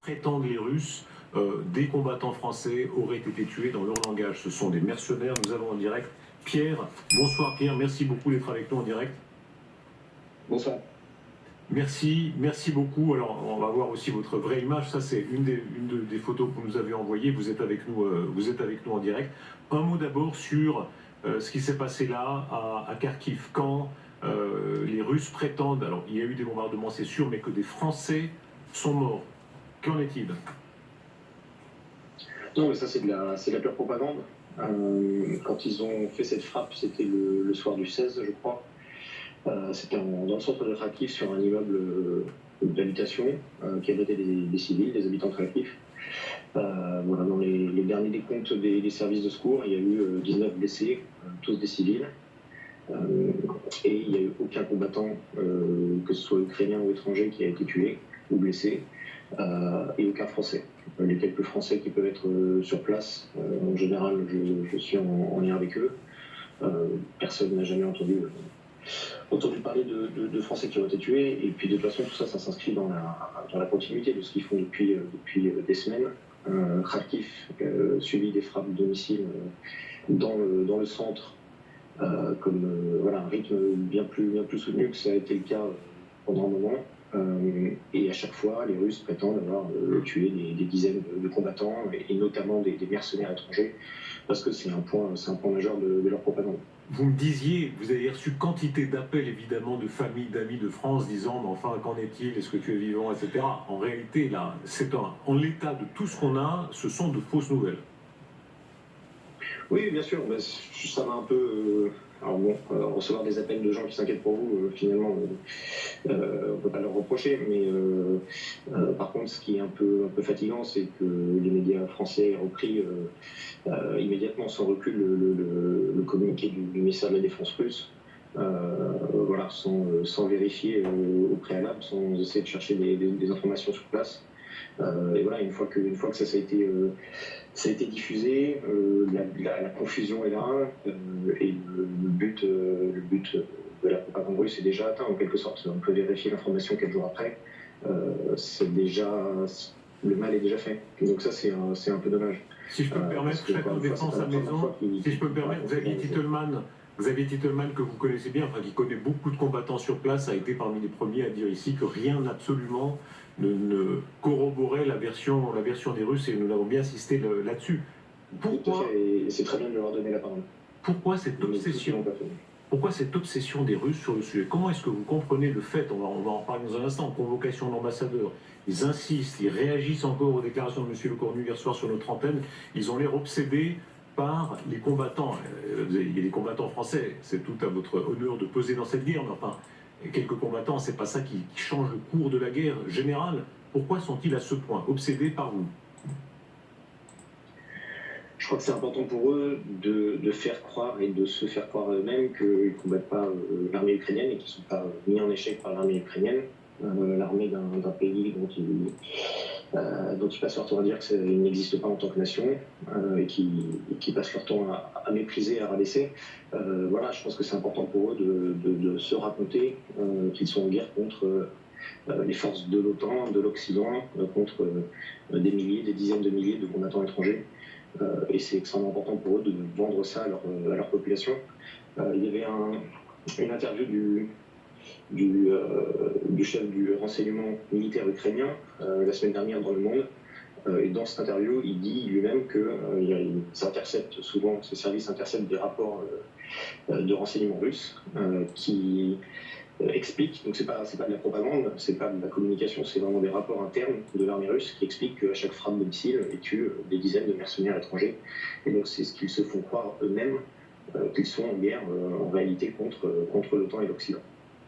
Prétendent les Russes, des combattants français auraient été tués dans leur langage. Ce sont des mercenaires. Nous avons en direct Pierre. Bonsoir Pierre, merci beaucoup d'être avec nous en direct. Bonsoir. Merci beaucoup. Alors, on va voir aussi votre vraie image. Ça, c'est une des photos que vous nous avez envoyées. Vous êtes avec nous en direct. Un mot d'abord sur ce qui s'est passé là, à Kharkiv, quand les Russes prétendent, alors il y a eu des bombardements, c'est sûr, mais que des Français sont morts. Qu'en est-il? Non, mais ça, c'est de la pure propagande. Quand ils ont fait cette frappe, c'était le soir du 16, je crois. C'était dans le centre de Kharkiv, sur un immeuble d'habitation qui abritait des civils, des habitants de Kharkiv. Voilà, dans les derniers décomptes des services de secours, il y a eu 19 blessés, tous des civils. Et il n'y a eu aucun combattant, que ce soit ukrainien ou étranger, qui a été tué ou blessé, et aucun Français. Les quelques Français qui peuvent être sur place, en général, je suis en lien avec eux. Personne n'a jamais entendu parler de Français qui ont été tués. Et puis de toute façon, tout ça, ça s'inscrit dans la continuité de ce qu'ils font depuis des semaines. Kharkiv subit des frappes de missiles dans le centre, comme voilà, un rythme bien plus soutenu que ça a été le cas pendant un moment. Et à chaque fois, les Russes prétendent avoir tué des dizaines de combattants, et notamment des mercenaires étrangers, parce que c'est un point majeur de leur propagande. Vous me disiez, vous avez reçu quantité d'appels évidemment de familles, d'amis de France disant mais enfin qu'en est-il, est-ce que tu es vivant, etc. En réalité, là, en l'état de tout ce qu'on a, ce sont de fausses nouvelles. Oui, bien sûr, mais ça m'a un peu... alors bon, recevoir des appels de gens qui s'inquiètent pour vous, finalement, on ne peut pas leur reprocher, mais par contre, ce qui est un peu fatigant, c'est que les médias français aient repris immédiatement, sans recul, le communiqué du ministère de la Défense russe, voilà, sans vérifier au préalable, sans essayer de chercher des informations sur place. Et voilà, une fois que ça a été diffusé, la confusion est là, et le but de la propagande russe est déjà atteint, en quelque sorte. On peut vérifier l'information 4 jours après. Le mal est déjà fait. Donc ça, c'est un peu dommage. Si je peux me permettre, chacun défend sa maison. Si je peux me permettre, Xavier Titelman, que vous connaissez bien, enfin qui connaît beaucoup de combattants sur place, a été parmi les premiers à dire ici que rien absolument ne corroborait la version des Russes, et nous l'avons bien insisté là-dessus. Pourquoi, et c'est très bien de leur donner la parole. Pourquoi cette obsession des Russes sur le sujet? Comment est-ce que vous comprenez le fait, on va en parler dans un instant, convocation d'ambassadeurs, ils insistent, ils réagissent encore aux déclarations de M. Lecornu hier soir sur notre antenne, ils ont l'air obsédés par les combattants. Il y a des combattants français, c'est tout à votre honneur de peser dans cette guerre, mais enfin, quelques combattants, c'est pas ça qui change le cours de la guerre générale. Pourquoi sont-ils à ce point obsédés par vous? Je crois que c'est important pour eux de faire croire et de se faire croire eux-mêmes qu'ils ne combattent pas l'armée ukrainienne et qu'ils ne sont pas mis en échec par l'armée ukrainienne, l'armée d'un pays dont ils passent leur temps à dire qu'il n'existe pas en tant que nation, et qui passent leur temps à mépriser, à rabaisser. Voilà, je pense que c'est important pour eux de se raconter qu'ils sont en guerre contre les forces de l'OTAN, de l'Occident, contre des milliers, des dizaines de milliers de combattants étrangers. Et c'est extrêmement important pour eux de vendre ça à leur population. Il y avait une interview du chef du renseignement militaire ukrainien la semaine dernière dans Le Monde. Et dans cette interview, il dit lui-même que ces services interceptent des rapports de renseignement russes qui expliquent, donc c'est pas de la propagande, c'est pas de la communication, c'est vraiment des rapports internes de l'armée russe qui expliquent qu'à chaque frappe de missile, ils tuent des dizaines de mercenaires étrangers. Et donc c'est ce qu'ils se font croire eux-mêmes, qu'ils sont en guerre en réalité contre l'OTAN et l'Occident.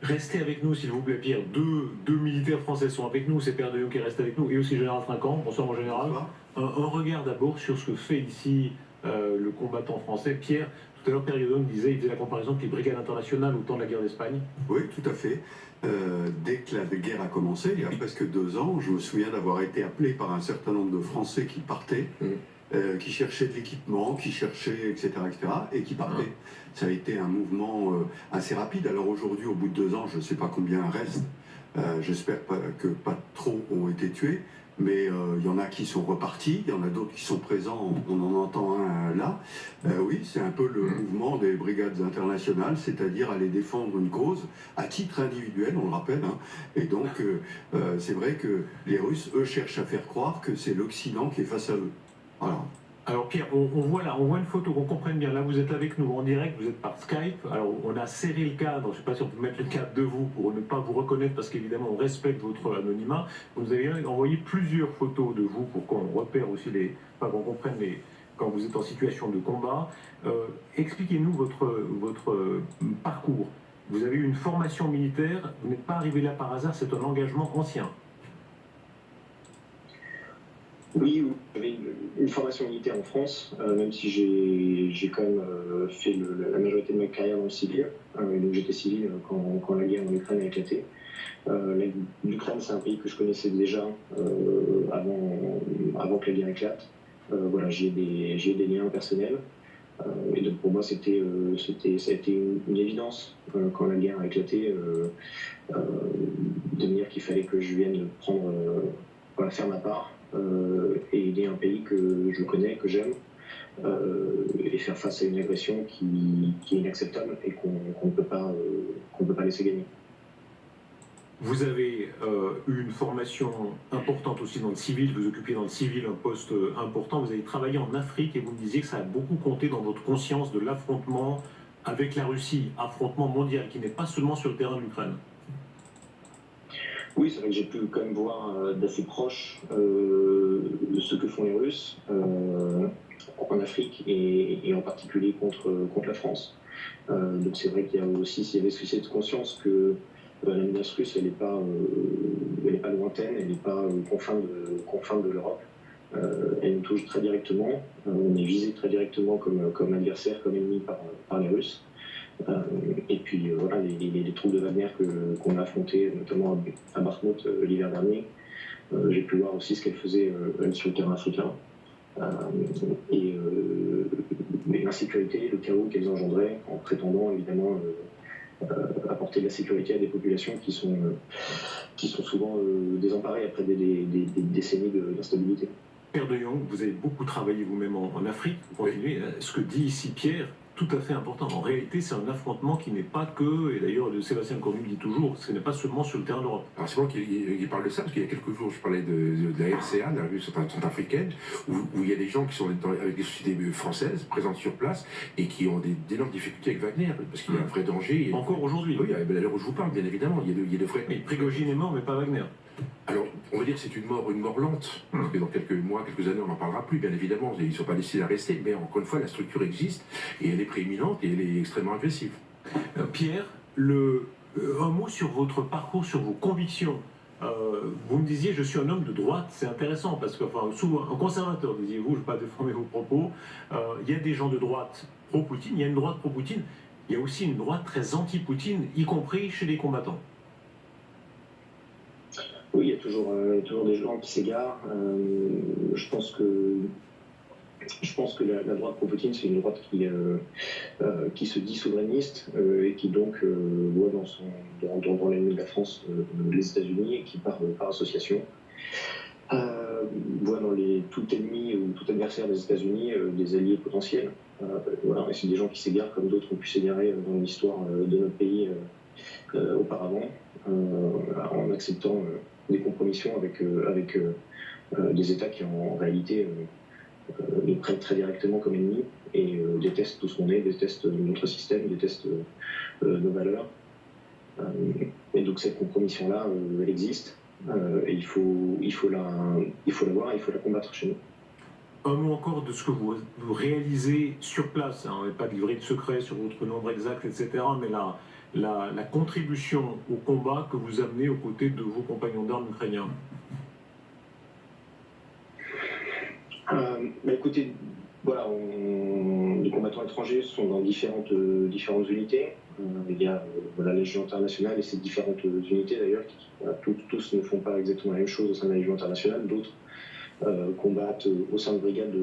Restez avec nous, s'il vous plaît, Pierre. Deux militaires français sont avec nous, c'est Pierre Deyon qui reste avec nous, et aussi Général Trinquant. Bonsoir, mon général. Un regard d'abord sur ce que fait ici le combattant français. Pierre, tout à l'heure, Pierre Deyon disait, il faisait la comparaison avec les brigades internationales au temps de la guerre d'Espagne. Oui, tout à fait. Dès que la guerre a commencé, il y a presque 2 ans, je me souviens d'avoir été appelé par un certain nombre de Français qui partaient, qui cherchaient de l'équipement, qui cherchaient, etc., et qui partaient. Ça a été un mouvement assez rapide. Alors aujourd'hui, au bout de 2 ans, je ne sais pas combien reste. J'espère que pas trop ont été tués. Mais il y en a qui sont repartis, il y en a d'autres qui sont présents, on en entend un là. Oui, c'est un peu le mouvement des brigades internationales, c'est-à-dire aller défendre une cause à titre individuel, on le rappelle. Hein. Et donc, c'est vrai que les Russes, eux, cherchent à faire croire que c'est l'Occident qui est face à eux. Voilà. Alors Pierre, on voit là, on voit une photo, qu'on comprenne bien. Là, vous êtes avec nous en direct, vous êtes par Skype. Alors, on a serré le cadre. Je ne sais pas si on peut mettre le cadre de vous pour ne pas vous reconnaître, parce qu'évidemment, on respecte votre anonymat. Vous nous avez envoyé plusieurs photos de vous pour qu'on repère aussi enfin, qu'on comprenne quand vous êtes en situation de combat. Expliquez-nous votre parcours. Vous avez eu une formation militaire. Vous n'êtes pas arrivé là par hasard. C'est un engagement ancien. Oui, j'avais une formation militaire en France, même si j'ai quand même fait la majorité de ma carrière dans le civil. Donc j'étais civil quand la guerre en Ukraine a éclaté. L'Ukraine, c'est un pays que je connaissais déjà avant que la guerre éclate. Voilà, j'ai des liens personnels. Et donc pour moi, ça a été une évidence quand la guerre a éclaté, de me dire qu'il fallait que je vienne faire ma part. Et aider un pays que je connais, que j'aime, et faire face à une agression qui est inacceptable et qu'on ne peut pas laisser gagner. Vous avez eu une formation importante aussi dans le civil, vous occupiez dans le civil un poste important, vous avez travaillé en Afrique et vous me disiez que ça a beaucoup compté dans votre conscience de l'affrontement avec la Russie, affrontement mondial qui n'est pas seulement sur le terrain de l'Ukraine. Oui, c'est vrai que j'ai pu quand même voir d'assez proche ce que font les Russes en Afrique et en particulier contre la France. Donc c'est vrai qu'il y avait cette conscience que la menace russe, elle n'est pas lointaine, elle n'est pas confin de l'Europe. Elle nous touche très directement. On est visé très directement comme adversaire, comme ennemi par les Russes. Et puis voilà, les troupes de Wagner qu'on a affrontées, notamment à Bakhmut l'hiver dernier, j'ai pu voir aussi ce qu'elles faisaient sur le terrain africain. Et l'insécurité, le chaos qu'elles engendraient en prétendant évidemment apporter de la sécurité à des populations qui sont souvent désemparées après des décennies d'instabilité. Pierre de Jong, vous avez beaucoup travaillé vous-même en Afrique, vous continuez. Ce que dit ici Pierre, tout à fait important. En réalité, c'est un affrontement qui n'est pas que, et d'ailleurs Sébastien Cornu le dit toujours, ce n'est pas seulement sur le terrain d'Europe. Alors c'est bon qu'il parle de ça, parce qu'il y a quelques jours, je parlais de la RCA, de la République centrafricaine, où il y a des gens qui sont avec des sociétés françaises présentes sur place et qui ont d'énormes difficultés avec Wagner, parce qu'il y a un vrai danger. Encore aujourd'hui. Oui, à l'heure où je vous parle, bien évidemment, il y a de vrais... Mais Prigojine est mort, mais pas Wagner. Alors, on va dire que c'est une mort lente, parce que dans quelques mois, quelques années, on n'en parlera plus, bien évidemment, ils ne sont pas décidés à rester, mais encore une fois, la structure existe, et elle est prééminente, et elle est extrêmement agressive. Pierre, un mot sur votre parcours, sur vos convictions. Vous me disiez, je suis un homme de droite, c'est intéressant, parce que, souvent, un conservateur, disiez-vous, je ne vais pas déformer vos propos, il y a des gens de droite pro-Poutine, il y a une droite pro-Poutine, il y a aussi une droite très anti-Poutine, y compris chez les combattants. Oui, il y a toujours des gens qui s'égarent. Je pense que la droite pro-Poutine, c'est une droite qui se dit souverainiste et qui donc voit dans l'ennemi de la France les États-Unis et qui par association voit dans tout ennemi ou tout adversaire des États-Unis des alliés potentiels. Voilà, et c'est des gens qui s'égarent comme d'autres ont pu s'égarer dans l'histoire de notre pays auparavant, en acceptant des compromissions avec des États qui en réalité nous prennent très directement comme ennemis et détestent tout ce qu'on est, détestent notre système, détestent nos valeurs. Et donc cette compromission-là, elle existe et il faut la voir et il faut la combattre chez nous. Un mot encore de ce que vous réalisez sur place. On n'est pas livré de secret sur votre nombre exact, etc. Mais la contribution au combat que vous amenez aux côtés de vos compagnons d'armes ukrainiens. Écoutez, voilà, les combattants étrangers sont dans différentes unités. Il y a la Légion internationale et ces différentes unités d'ailleurs, tous ne font pas exactement la même chose au sein de la Légion internationale. D'autres combattent au sein de brigades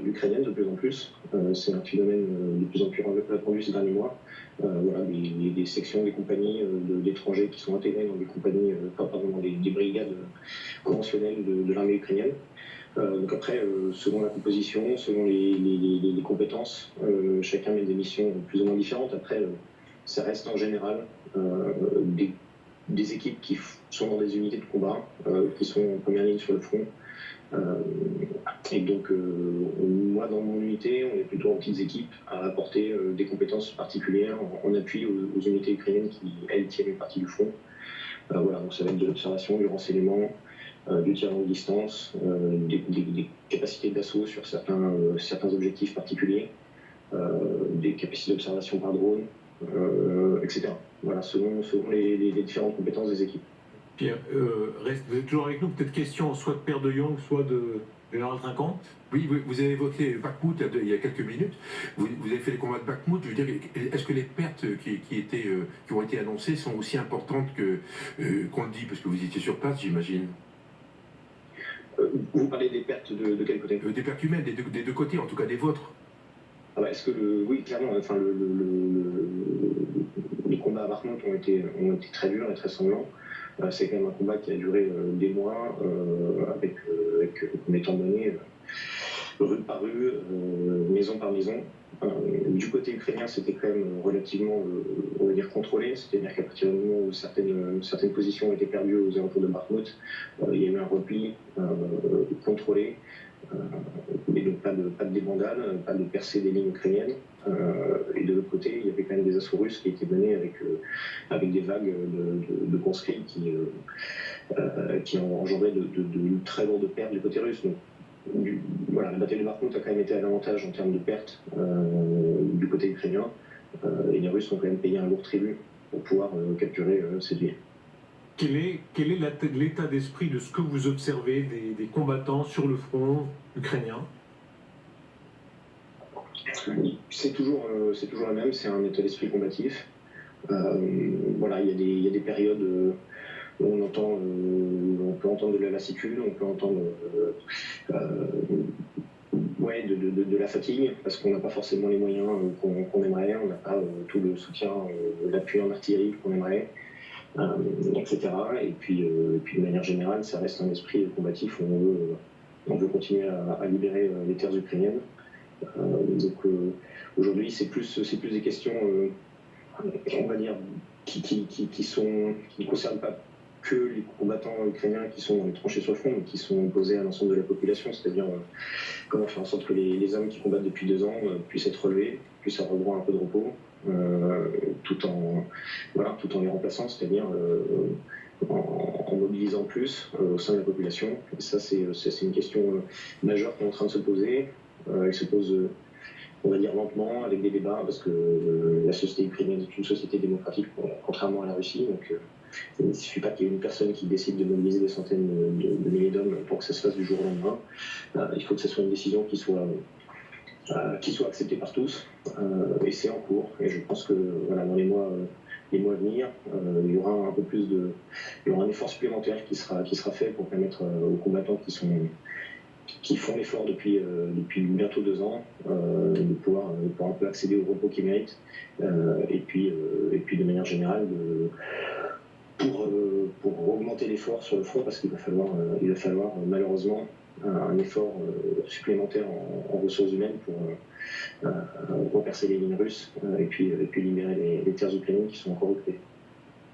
ukrainiennes de plus en plus. C'est un phénomène de plus en plus répandu ces derniers mois. voilà, des sections, des compagnies d'étrangers qui sont intégrés dans des compagnies, dans des brigades conventionnelles de l'armée ukrainienne. Donc après, selon la composition, selon les compétences, chacun mène des missions plus ou moins différentes. Après, ça reste en général des équipes qui sont dans des unités de combat, qui sont en première ligne sur le front. Et donc, moi, dans mon unité, on est plutôt en petites équipes à apporter des compétences particulières en appui aux unités ukrainiennes qui, elles, tiennent une partie du front. Voilà, donc ça va être de l'observation, du renseignement, du tir à longue distance, des capacités d'assaut sur certains objectifs particuliers, des capacités d'observation par drone, etc. Voilà, selon les différentes compétences des équipes. Pierre, vous êtes toujours avec nous. Peut-être question soit de Père de Jong, soit de Général Trinquant. Oui, vous avez évoqué Bakhmout il y a quelques minutes. Vous avez fait les combats de Bakhmout. Je veux dire, est-ce que les pertes qui ont été annoncées sont aussi importantes qu'on le dit, parce que vous étiez sur place, j'imagine? Vous parlez des pertes de quel côté? Des pertes humaines, des deux côtés, en tout cas des vôtres. Ah bah, oui, clairement, enfin, les combats à Bakhmout ont été très durs et très sanglants. C'est quand même un combat qui a duré des mois, avec en étant donné rue par rue, maison par maison. Du côté ukrainien, c'était quand même relativement, on va dire, contrôlé. C'est-à-dire qu'à partir du moment où certaines positions ont été perdues aux alentours de Bakhmout, il y a eu un repli contrôlé. Mais donc pas de débandade, pas de percée des lignes ukrainiennes. Et de l'autre côté, il y avait quand même des assauts russes qui étaient menés avec des vagues de conscrits qui ont engendré de très lourdes pertes du côté russe. Donc, voilà, la bataille de Bakhmout a quand même été à l'avantage en termes de pertes du côté ukrainien. Et les Russes ont quand même payé un lourd tribut pour pouvoir capturer cette ville. Quel est l'état d'esprit de ce que vous observez des combattants sur le front ukrainien? C'est toujours la même, c'est un état d'esprit combatif. Voilà, il y a des périodes où on peut entendre de la lassitude, on peut entendre de la fatigue, parce qu'on n'a pas forcément les moyens qu'on aimerait, on n'a pas tout le soutien, l'appui en artillerie qu'on aimerait. Etc. Et puis de manière générale, ça reste un esprit combatif où on veut continuer à libérer les terres ukrainiennes. Donc aujourd'hui, c'est plus des questions, on va dire, qui ne concernent pas que les combattants ukrainiens qui sont dans les tranchées sur le front, mais qui sont posés à l'ensemble de la population, c'est-à-dire comment faire en sorte que les hommes qui combattent depuis 2 ans puissent être relevés, puissent avoir droit à un peu de repos, tout en les remplaçant, c'est-à-dire en mobilisant plus au sein de la population. Et ça, c'est une question majeure qui est en train de se poser. Elle se pose, on va dire, lentement, avec des débats, parce que la société ukrainienne est une société démocratique, contrairement à la Russie. Donc, il ne suffit pas qu'il y ait une personne qui décide de mobiliser des centaines de milliers d'hommes pour que ça se fasse du jour au lendemain. Il faut que ce soit une décision qui soit acceptée par tous, et c'est en cours. Et je pense que voilà, dans les mois à venir, il y aura un effort supplémentaire qui sera fait pour permettre aux combattants qui font l'effort depuis bientôt 2 ans de pouvoir un peu accéder au repos qu'ils méritent, et puis de manière générale pour augmenter l'effort sur le front, parce qu'il va falloir malheureusement un effort supplémentaire en ressources humaines pour repercer les lignes russes, et puis libérer les terres ukrainiennes qui sont encore occupées.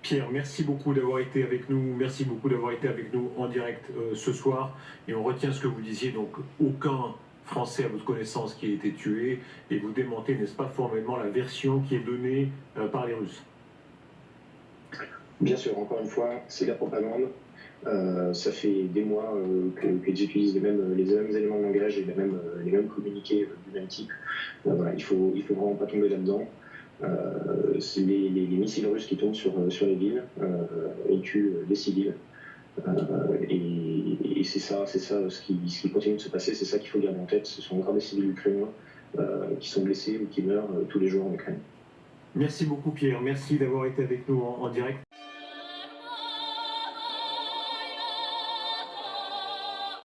Pierre, merci beaucoup d'avoir été avec nous. Merci beaucoup d'avoir été avec nous en direct ce soir. Et on retient ce que vous disiez, donc aucun Français à votre connaissance qui a été tué. Et vous démentez, n'est-ce pas, formellement la version qui est donnée par les Russes. Bien sûr, encore une fois, c'est de la propagande. Ça fait des mois que j'utilise les mêmes éléments de langage et les mêmes communiqués du même type. Voilà, il faut vraiment pas tomber là-dedans. C'est les missiles russes qui tombent sur les villes et tuent des civils. Et c'est ça ce qui continue de se passer, c'est ça qu'il faut garder en tête. Ce sont encore des civils ukrainiens qui sont blessés ou qui meurent tous les jours en Ukraine. Merci beaucoup Pierre, merci d'avoir été avec nous en direct.